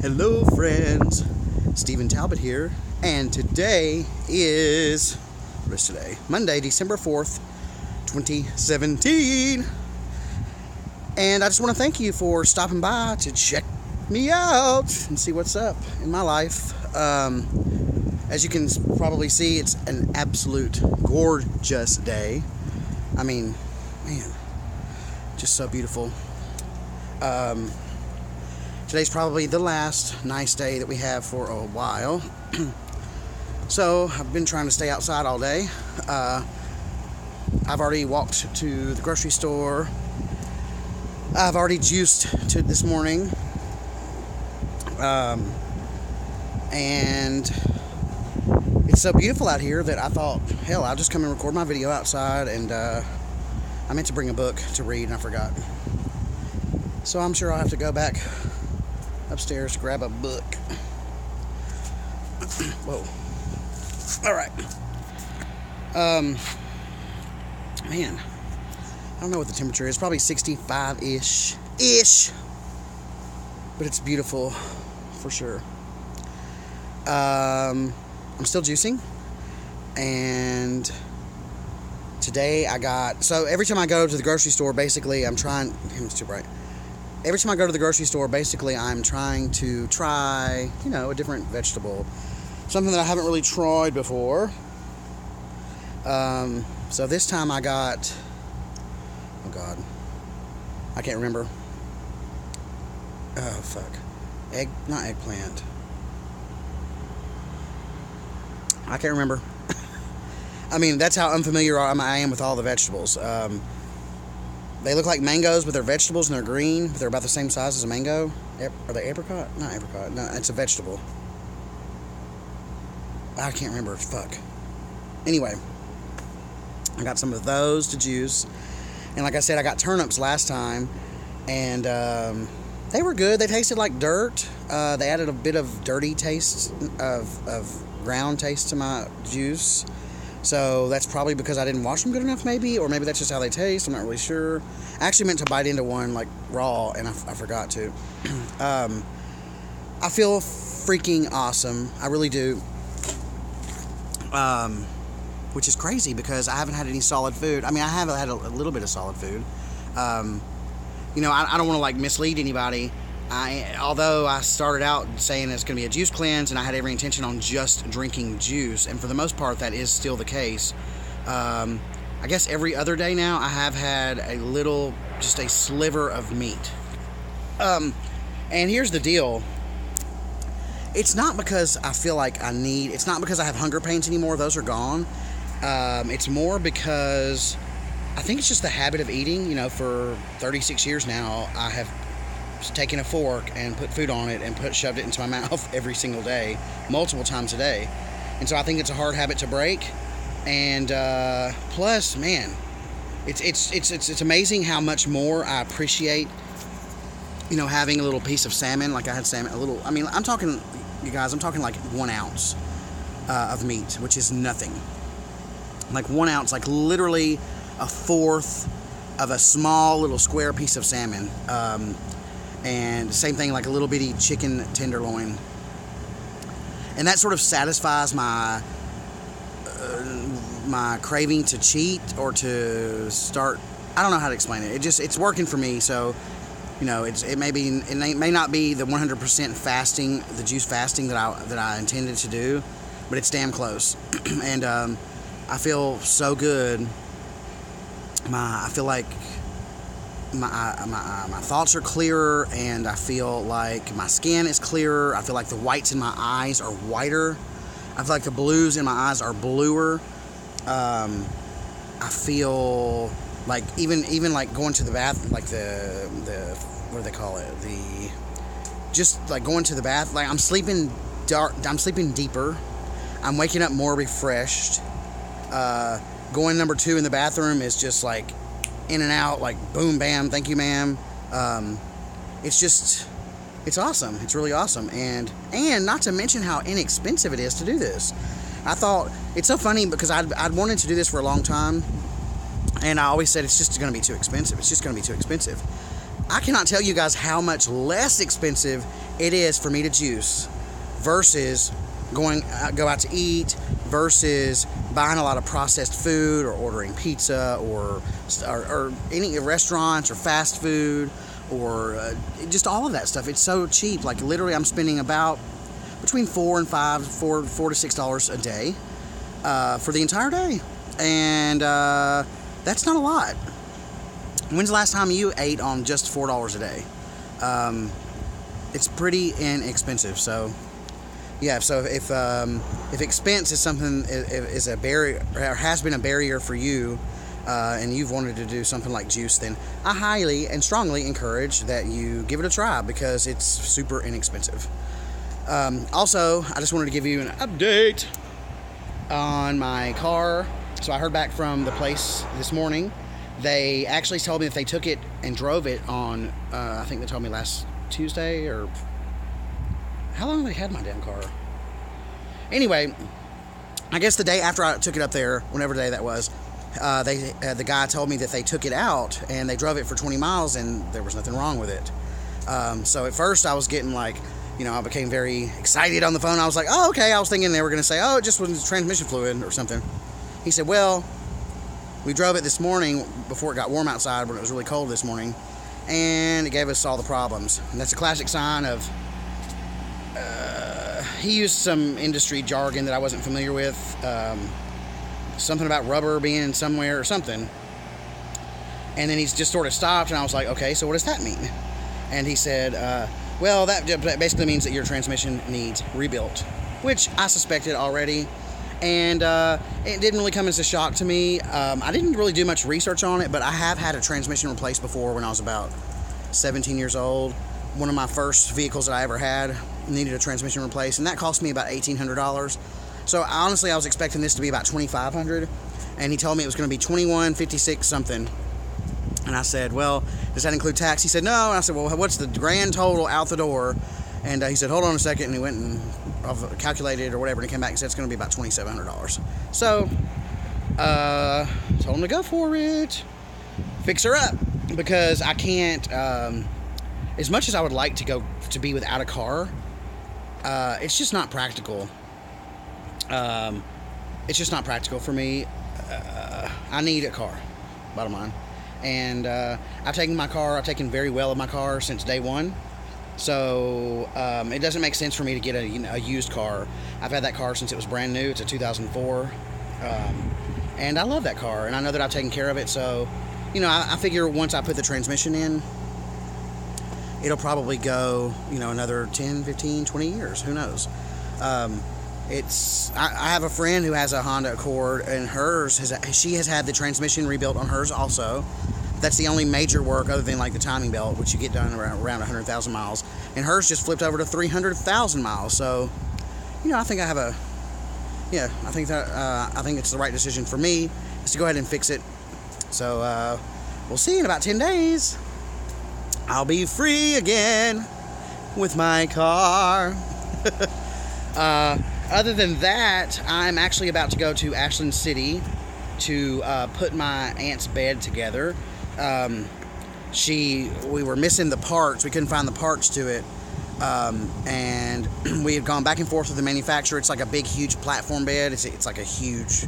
Hello friends, Stephen Talbot here, and today is, what is today? Monday, December 4th, 2017, and I just want to thank you for stopping by to check me out and see what's up in my life. As you can probably see, it's an absolute gorgeous day. I mean, man, just so beautiful. Today's probably the last nice day that we have for a while. So I've been trying to stay outside all day. I've already walked to the grocery store. I've already juiced this morning. And it's so beautiful out here that I thought, hell, I'll just come and record my video outside. And I meant to bring a book to read and I forgot. So I'm sure I'll have to go back upstairs to grab a book. Whoa. Alright. Man, I don't know what the temperature is. Probably 65-ish. But it's beautiful for sure. I'm still juicing. And today I got... So every time I go to the grocery store, basically I'm trying... It's too bright. Every time I go to the grocery store, basically I'm trying to try, a different vegetable. Something that I haven't really tried before. So this time I got, oh God, I can't remember. Oh, fuck. Not eggplant. I can't remember. I mean, that's how unfamiliar I am with all the vegetables. They look like mangoes, but they're vegetables and they're green. But they're about the same size as a mango. Are they apricot? Not apricot. No, it's a vegetable. I can't remember. Fuck. Anyway, I got some of those to juice. And like I said, I got turnips last time. And they were good. They tasted like dirt. They added a bit of dirty taste, of ground taste to my juice. So that's probably because I didn't wash them good enough, maybe, or maybe that's just how they taste. I'm not really sure. I actually meant to bite into one like raw, and I forgot to. I feel freaking awesome. I really do. Which is crazy because I haven't had any solid food. I mean, I have had a little bit of solid food. I don't want to like mislead anybody. Although I started out saying it's going to be a juice cleanse, and I had every intention on just drinking juice, and for the most part that is still the case. I guess every other day now I have had just a sliver of meat. And here's the deal. It's not because I feel like it's not because I have hunger pains anymore. Those are gone. It's more because I think it's just the habit of eating. For 36 years now, I have taken a fork and put food on it and shoved it into my mouth every single day, multiple times a day. And so I think it's a hard habit to break. And plus, man, it's amazing how much more I appreciate, having a little piece of salmon. Like I had salmon, I'm talking, you guys, I'm talking like 1 ounce of meat, which is nothing. Like 1 ounce, like literally a fourth of a small little square piece of salmon. And same thing, like a little bitty chicken tenderloin. And that sort of satisfies my craving to cheat or to start. I don't know how to explain it. It's working for me. So, it may not be the 100% fasting, the juice fasting that I intended to do, but it's damn close. And I feel so good. I feel like my thoughts are clearer, and I feel like my skin is clearer. I feel like the whites in my eyes are whiter. I feel like the blues in my eyes are bluer. I feel like even like going to the bath, like the what do they call it? Just like going to the bath, like I'm sleeping deeper. I'm waking up more refreshed. Going number 2 in the bathroom is just like in and out, like boom, bam, thank you, ma'am. It's awesome. It's really awesome. And not to mention how inexpensive it is to do this. I thought, it's so funny because I'd wanted to do this for a long time, and I always said it's just going to be too expensive. It's just going to be too expensive. I cannot tell you guys how much less expensive it is for me to juice versus go out to eat versus buying a lot of processed food or ordering pizza or any restaurants or fast food or just all of that stuff. It's so cheap. Like literally I'm spending about between $4 to $6 a day for the entire day, and that's not a lot. When's the last time you ate on just $4 a day? It's pretty inexpensive. So yeah, so if expense is something is a barrier or has been a barrier for you, and you've wanted to do something like juice, then I highly and strongly encourage that you give it a try because it's super inexpensive. Also, I just wanted to give you an update on my car. So I heard back from the place this morning. They actually told me that they took it and drove it on, I think they told me last Tuesday, or how long have they had my damn car? Anyway, I guess the day after I took it up there, whenever day that was, the guy told me that they took it out and they drove it for 20 miles and there was nothing wrong with it. So at first I was getting like, I became very excited on the phone. I was like, oh, okay. I was thinking they were going to say, oh, it just was transmission fluid or something. He said, well, we drove it this morning before it got warm outside when it was really cold this morning, and it gave us all the problems. And that's a classic sign of, he used some industry jargon that I wasn't familiar with, something about rubber being in somewhere or something. And then he's just sort of stopped, and I was like, okay, so what does that mean? And he said, well, that basically means that your transmission needs rebuilt, which I suspected already. And it didn't really come as a shock to me. I didn't really do much research on it, but I have had a transmission replaced before when I was about 17 years old. One of my first vehicles that I ever had needed a transmission replaced, and that cost me about $1,800. So honestly, I was expecting this to be about $2,500, and he told me it was going to be $2,156 something. And I said, well, does that include tax? He said, no. And I said, well, what's the grand total out the door? And he said, hold on a second. And he went and calculated or whatever, and he came back and said it's going to be about $2,700. So, told him to go for it. Fix her up. Because I can't, as much as I would like to be without a car, it's just not practical. It's just not practical for me. I need a car, bottom line. And I've taken very well of my car since day one. So it doesn't make sense for me to get a used car. I've had that car since it was brand new. It's a 2004. And I love that car, and I know that I've taken care of it. So, I figure once I put the transmission in, it'll probably go, another 10, 15, 20 years. Who knows? I have a friend who has a Honda Accord, and she has had the transmission rebuilt on hers also. That's the only major work other than like the timing belt, which you get done around 100,000 miles. And hers just flipped over to 300,000 miles. So, I think I think it's the right decision for me is to go ahead and fix it. So, we'll see in about 10 days. I'll be free again with my car. Other than that, I'm actually about to go to Ashland City to put my aunt's bed together. We were missing the parts. We couldn't find the parts to it. And we had gone back and forth with the manufacturer. It's like a big, huge platform bed. It's like a huge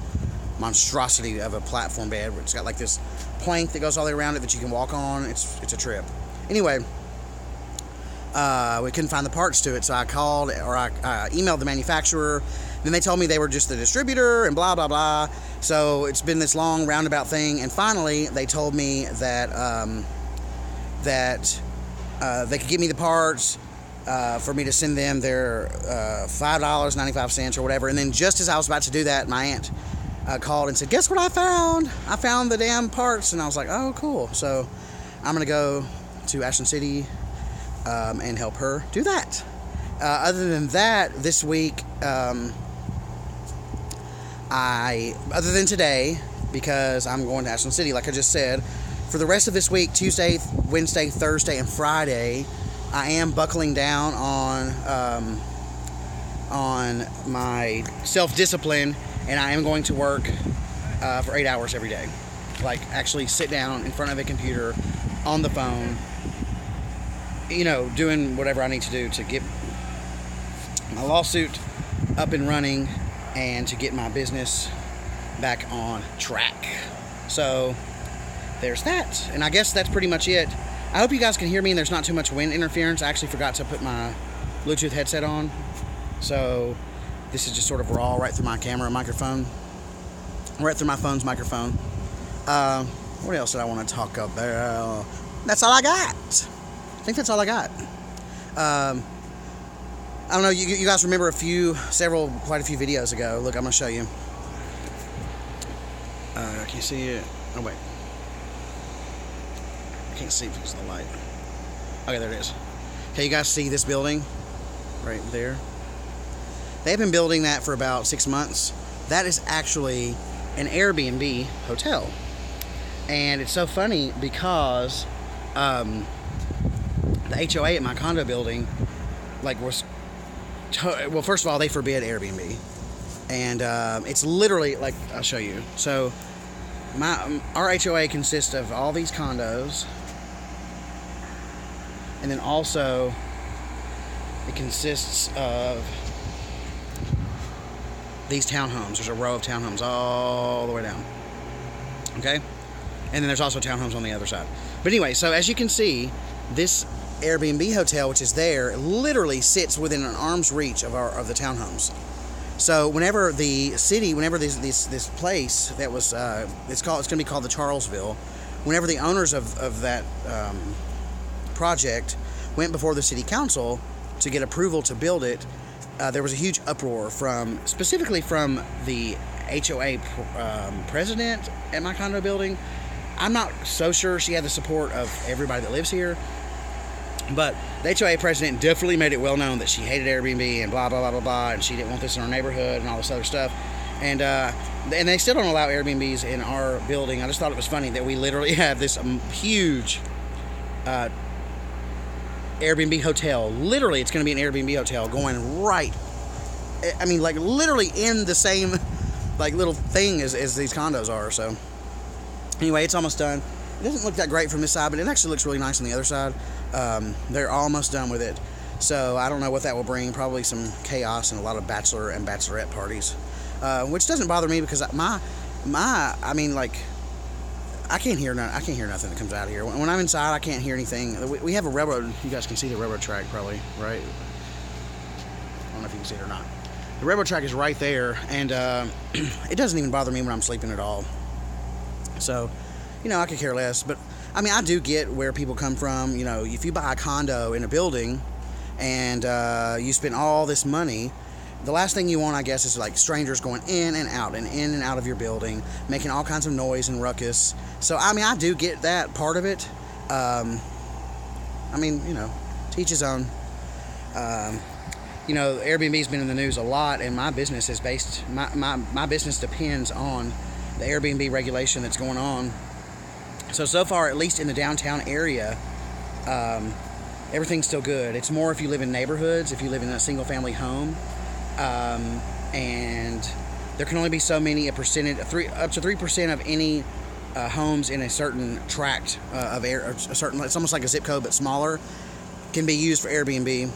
monstrosity of a platform bed. It's got like this plank that goes all the way around it that you can walk on. It's a trip. Anyway, we couldn't find the parts to it, so I called or I emailed the manufacturer. Then they told me they were just the distributor and blah, blah, blah. So it's been this long roundabout thing. And finally, they told me that they could give me the parts for me to send them their $5.95 or whatever. And then just as I was about to do that, my aunt called and said, guess what I found? I found the damn parts. And I was like, oh, cool. So I'm going to go to Ashland City and help her do that. Other than that, this week, other than today, because I'm going to Ashland City, like I just said, for the rest of this week, Tuesday, Wednesday, Thursday, and Friday, I am buckling down on my self-discipline, and I am going to work for 8 hours every day. Like, actually sit down in front of a computer, on the phone, doing whatever I need to do to get my lawsuit up and running and to get my business back on track. So there's that, and I guess that's pretty much it. I hope you guys can hear me and there's not too much wind interference. I actually forgot to put my Bluetooth headset on, so this is just sort of raw right through my camera microphone, right through my phone's microphone. What else did I want to talk about? That's all I got. I think that's all I got. I don't know, you guys remember quite a few videos ago. Look, I'm going to show you. Can you see it? Oh, wait. I can't see because of the light. Okay, there it is. Okay, you guys see this building right there? They've been building that for about 6 months. That is actually an Airbnb hotel. And it's so funny because the HOA at my condo building, well, first of all, they forbid Airbnb. And it's literally, I'll show you. So our HOA consists of all these condos, and then also it consists of these townhomes. There's a row of townhomes all the way down. Okay? And then there's also townhomes on the other side. But anyway, so as you can see, this Airbnb hotel, which is there, literally sits within an arm's reach of the townhomes. So whenever this place that was it's going to be called the Charlesville, whenever the owners of that project went before the city council to get approval to build it, there was a huge uproar specifically from the HOA president at my condo building. I'm not so sure she had the support of everybody that lives here, but the HOA president definitely made it well known that she hated Airbnb and blah, blah, blah, blah, blah, and she didn't want this in our neighborhood and all this other stuff. And they still don't allow Airbnbs in our building. I just thought it was funny that we literally have this huge Airbnb hotel. Literally, it's going to be an Airbnb hotel going right, I mean, literally in the same, little thing as these condos are. So anyway, it's almost done. It doesn't look that great from this side, but it actually looks really nice on the other side. They're almost done with it. So I don't know what that will bring. Probably some chaos and a lot of bachelor and bachelorette parties, which doesn't bother me because I can't hear nothing that comes out of here. When I'm inside, I can't hear anything. We have a railroad. You guys can see the railroad track probably, right? I don't know if you can see it or not. The railroad track is right there, and it doesn't even bother me when I'm sleeping at all. So, I could care less. But, I do get where people come from. If you buy a condo in a building and you spend all this money, the last thing you want, I guess, is strangers going in and out of your building, making all kinds of noise and ruckus. So, I do get that part of it. To each his own. Airbnb's been in the news a lot, and my business is based, my business depends on the Airbnb regulation that's going on. So far, at least in the downtown area, everything's still good. It's more if you live in neighborhoods, if you live in a single family home, and there can only be so many, up to 3% of any homes in a certain tract of air, it's almost like a zip code but smaller, can be used for Airbnb.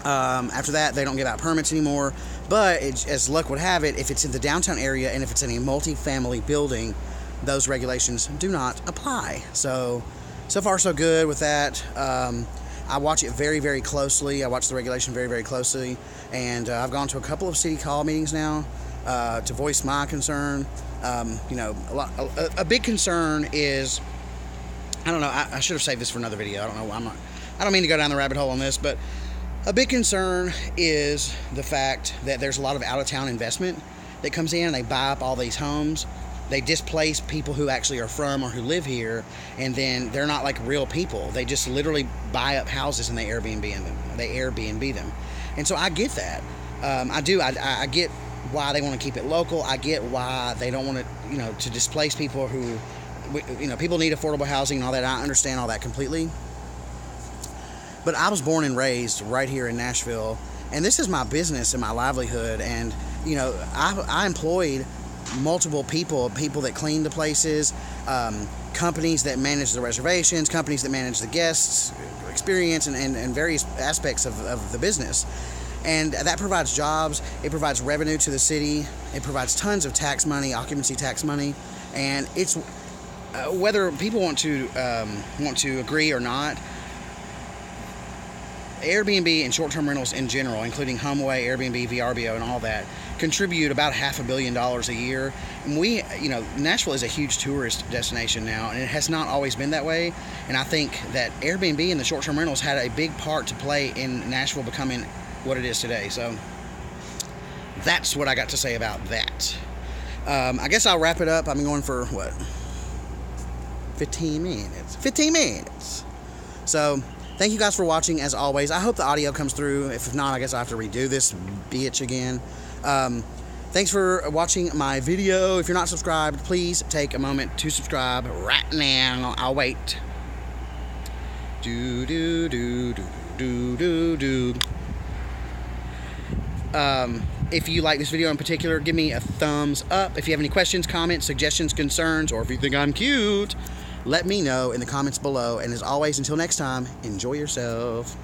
After that, they don't give out permits anymore. But as luck would have it, if it's in the downtown area and if it's in a multi-family building, those regulations do not apply. So far so good with that. I watch it very, very closely. I watch the regulation very, very closely. And I've gone to a couple of city hall meetings now to voice my concern. A big concern is, I don't know, I should have saved this for another video. I don't know. I don't mean to go down the rabbit hole on this, but a big concern is the fact that there's a lot of out-of-town investment that comes in, and they buy up all these homes. They displace people who actually are from or who live here, and then they're not real people. They just literally buy up houses and they Airbnb them. And so I get that. I do. I get why they want to keep it local. I get why they don't want to displace people who, people need affordable housing and all that. I understand all that completely. But I was born and raised right here in Nashville, and this is my business and my livelihood. And I employed multiple people that clean the places, companies that manage the reservations, companies that manage the guests experience, and various aspects of the business. And that provides jobs, it provides revenue to the city, it provides tons of tax money, occupancy tax money, and it's whether people want to agree or not, Airbnb and short-term rentals in general, including HomeAway, Airbnb, VRBO, and all that, contribute about $500 million a year. And Nashville is a huge tourist destination now, and it has not always been that way. And I think that Airbnb and the short-term rentals had a big part to play in Nashville becoming what it is today. So that's what I got to say about that. I guess I'll wrap it up. I've been going for, 15 minutes. 15 minutes. So thank you guys for watching, as always. I hope the audio comes through. If not, I guess I have to redo this bitch again. Thanks for watching my video. If you're not subscribed, please take a moment to subscribe right now. I'll wait. If you like this video in particular, give me a thumbs up. If you have any questions, comments, suggestions, concerns, or if you think I'm cute, let me know in the comments below. And as always, until next time, enjoy yourself.